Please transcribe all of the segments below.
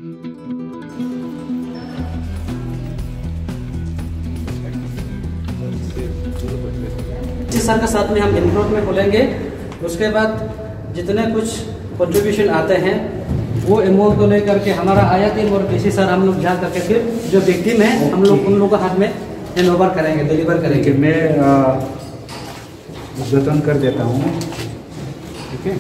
इसी सर का साथ में हम इनग्रोथ में खोलेंगे। उसके बाद जितने कुछ कंट्रीब्यूशन आते हैं वो अमाउंट को लेकर के हमारा आया टीम और पीसी सर हम लोग जा करके फिर जो विक्टिम है हम लोग उन लोगों के हाथ में हैंड ओवर करेंगे, डिलीवर करेंगे। मैं जतन कर देता हूँ, ठीक है।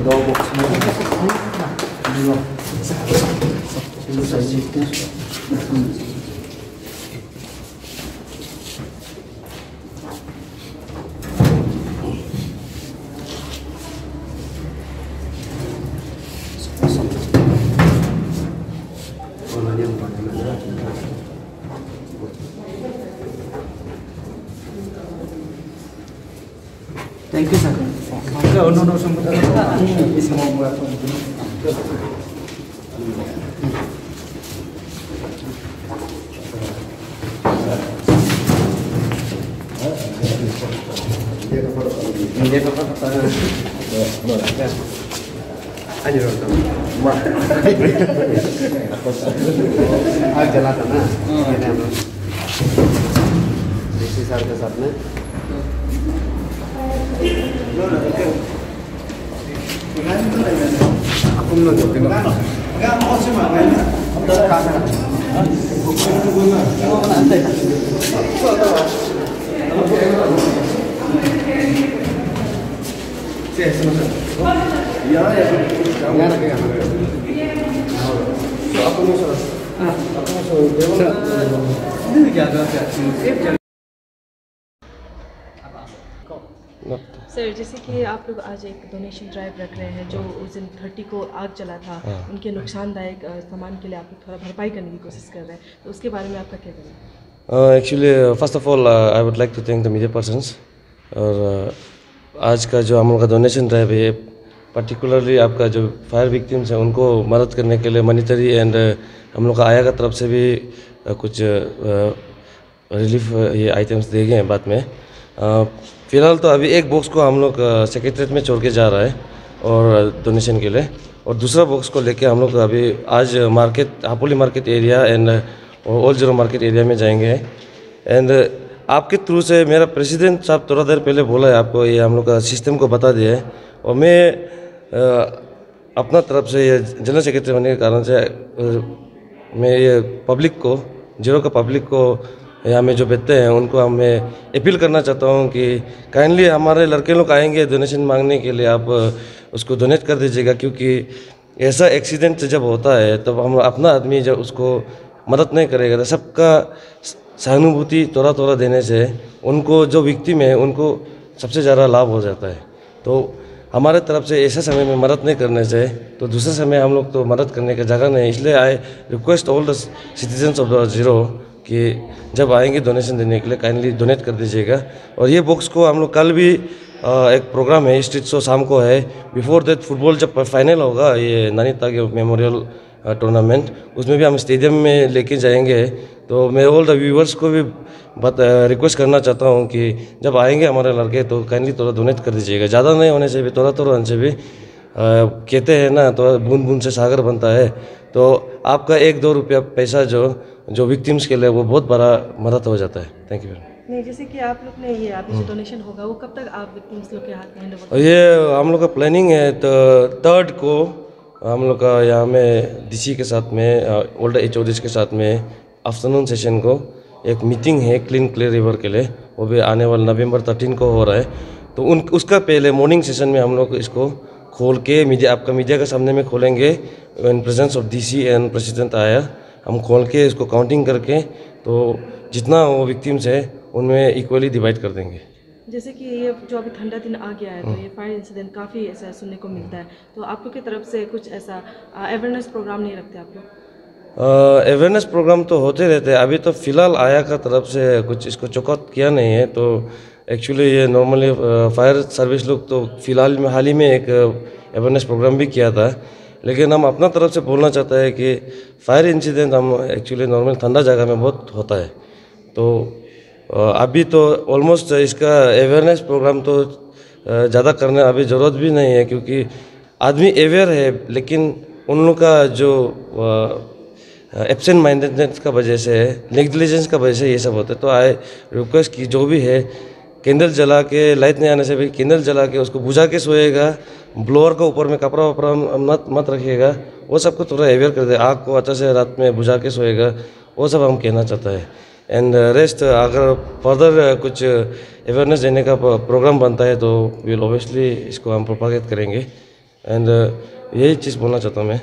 दो box thank you sir. no, sebentar. Bisa mau buat Ini apa kata? Aja dong. Wah. Aja lah tanah. Isi sarga sarne. Aku belum nyobain. Enggak mau sih mah. Sir, जैसे कि आप लोग आज एक डोनेशन ड्राइव रख रहे हैं जो उस दिन 30 को आग चला था, उनके नुकसानदायक सामान के लिए आप लोग थोड़ा भरपाई करने की कोशिश कर रहे हैं, तो उसके बारे में आपका क्या कहना है? Actually first of all I would like to thank the media persons. और आज का जो हम लोग का डोनेशन ड्राइव है पर्टिकुलरली आपका जो फायर विक्टिम्स हैं उनको मदद करने के लिए मॉनिटरी एंड हम लोग का आया का तरफ से भी कुछ रिलीफ ये आइटम्स दिए गए हैं बाद में। फ़िलहाल तो अभी एक बॉक्स को हम लोग सेक्रेटरीट में छोड़ के जा रहा है और डोनेशन के लिए, और दूसरा बॉक्स को लेके हम लोग अभी आज market Hapoli market area and old zero market area में जाएंगे। एंड आपके थ्रू से मेरा प्रेसिडेंट साहब थोड़ा देर पहले बोला है आपको, ये हम लोग का सिस्टम को बता दिया है, और मैं अपना तरफ से ये जनरल सेक्रेटरी होने के कारण से मैं ये पब्लिक को जीरो का पब्लिक को यहाँ में जो बैठते हैं उनको मैं अपील करना चाहता हूँ कि काइंडली हमारे लड़के लोग आएंगे डोनेशन मांगने के लिए, आप उसको डोनेट कर दीजिएगा, क्योंकि ऐसा एक्सीडेंट जब होता है तब हम अपना आदमी जब उसको मदद नहीं करेगा तो सबका सहानुभूति थोड़ा थोड़ा देने से उनको जो विक्टिम है उनको सबसे ज़्यादा लाभ हो जाता है। तो हमारे तरफ से ऐसे समय में मदद नहीं करने से तो दूसरे समय हम लोग तो मदद करने की जगह नहीं, इसलिए I request all the citizens of the zero कि जब आएंगे डोनेशन देने के लिए काइंडली डोनेट कर दीजिएगा। और ये बॉक्स को हम लोग कल भी एक प्रोग्राम है स्ट्रीट शो शाम को है, बिफोर दैट फुटबॉल जब फाइनल होगा ये नानी तागे मेमोरियल टूर्नामेंट, उसमें भी हम स्टेडियम में लेके जाएंगे। तो मैं ऑल द व्यूवर्स को भी रिक्वेस्ट करना चाहता हूँ कि जब आएंगे हमारे लड़के तो काइंडली थोड़ा डोनेट कर दीजिएगा, ज़्यादा नहीं होने से भी थोड़ा थोड़ा से भी कहते हैं ना, तो बूंद बूंद से सागर बनता है। तो आपका 1-2 रुपया पैसा जो विक्टिम्स के लिए वो बहुत बड़ा मदद हो जाता है। Thank you. नहीं, जैसे कि आप लोग ने ये अभी जो डोनेशन होगा वो कब तक आप विक्टिम्स लोग के हाथ में हैंड ओवर? ये हम लोग का प्लानिंग है तो 3rd को हम लोग का यहाँ में डीसी के साथ में ओल्ड HODs के साथ में आफ्टरनून सेशन को एक मीटिंग है क्लीन क्लियर रिवर के लिए, वो भी आने वाले नवंबर 13 को हो रहा है। तो उसका पहले मॉर्निंग सेशन में हम लोग इसको खोल के आपका मीडिया के सामने में खोलेंगे in presence of DC and president आया, हम खोल के इसको काउंटिंग करके तो जितना वो विक्टिम्स है उनमें इक्वली डिवाइड कर देंगे। जैसे कि ये जो अभी ठंडा दिन आ गया है तो ये फायर इंसिडेंट काफ़ी ऐसा सुनने को मिलता है, तो आप लोग की तरफ से कुछ ऐसा अवेयरनेस प्रोग्राम नहीं रखते आप लोग? अवेयरनेस प्रोग्राम तो होते रहते हैं, अभी तो फ़िलहाल आया का तरफ से कुछ इसको चौकआउट किया नहीं है। तो एक्चुअली ये नॉर्मली फायर सर्विस लोग तो फ़िलहाल में हाल ही में एक अवेयरनेस प्रोग्राम भी किया था, लेकिन हम अपना तरफ से बोलना चाहते हैं कि फायर इंसिडेंट हम एक्चुअली नॉर्मल ठंडा जगह में बहुत होता है। तो अभी तो ऑलमोस्ट इसका अवेयरनेस प्रोग्राम तो ज़्यादा करने अभी ज़रूरत भी नहीं है, क्योंकि आदमी अवेयर है, लेकिन उन लोग का जो एब्सेंट माइंडेडनेस का वजह से, नेग्लिजेंस का वजह से ये सब होता है। तो आई रिक्वेस्ट की जो भी है कैंडल जला के, लाइट नहीं आने से भी कैंडल जला के उसको बुझा के सोएगा, ब्लोअर के ऊपर में कपड़ा वपड़ा मत रखिएगा, वो सबको थोड़ा अवेयर कर दे। आग को अच्छे से रात में बुझा के सोएगा, वो सब हम कहना चाहता है। एंड रेस्ट अगर फर्दर कुछ अवेयरनेस देने का प्रोग्राम बनता है तो विल ऑब्वियसली इसको हम प्रोपागेट करेंगे। एंड यही चीज़ बोलना चाहता हूँ मैं।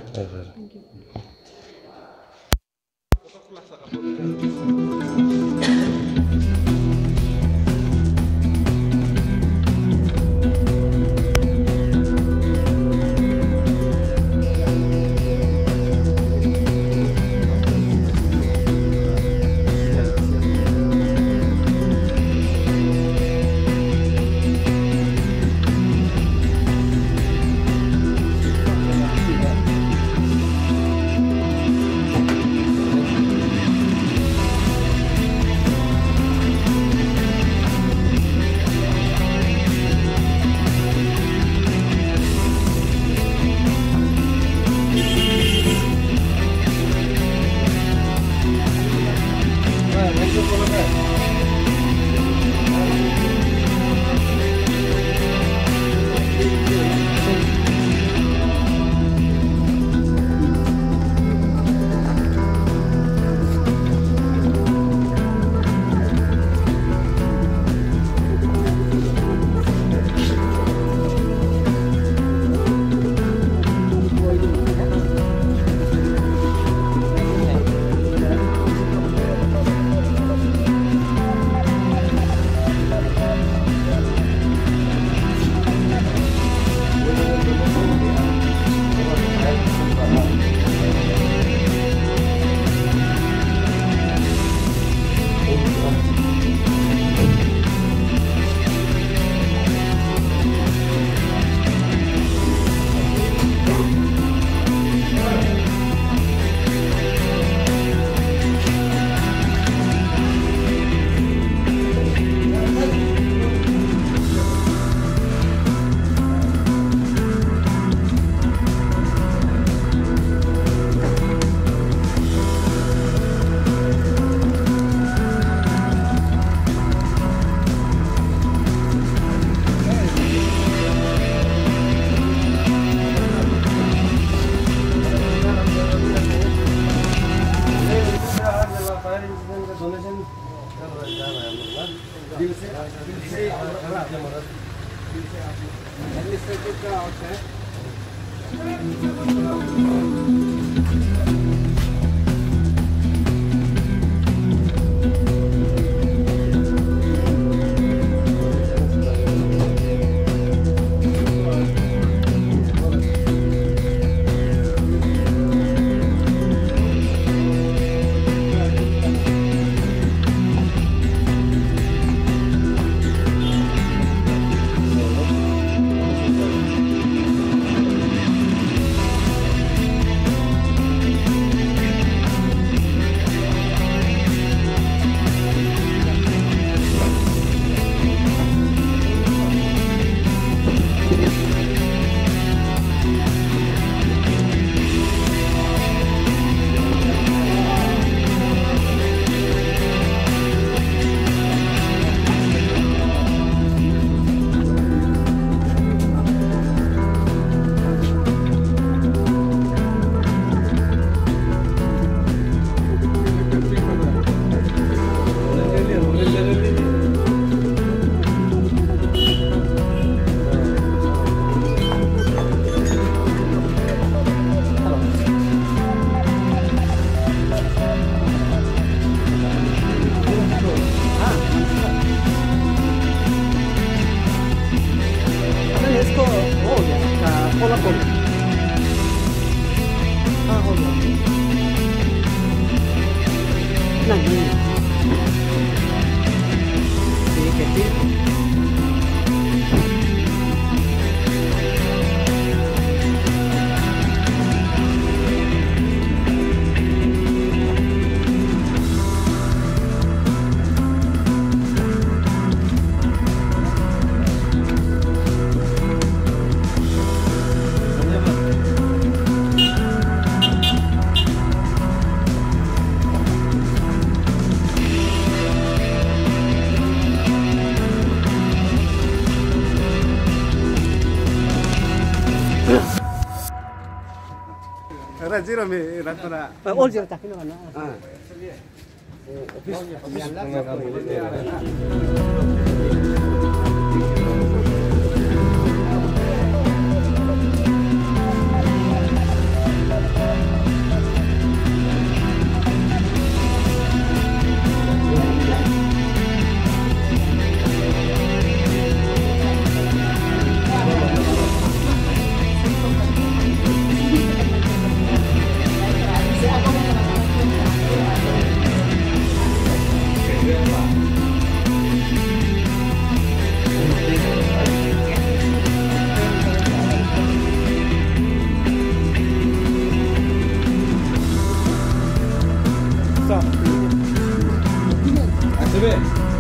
zero me ratna. All zero tak ini mana? Activate.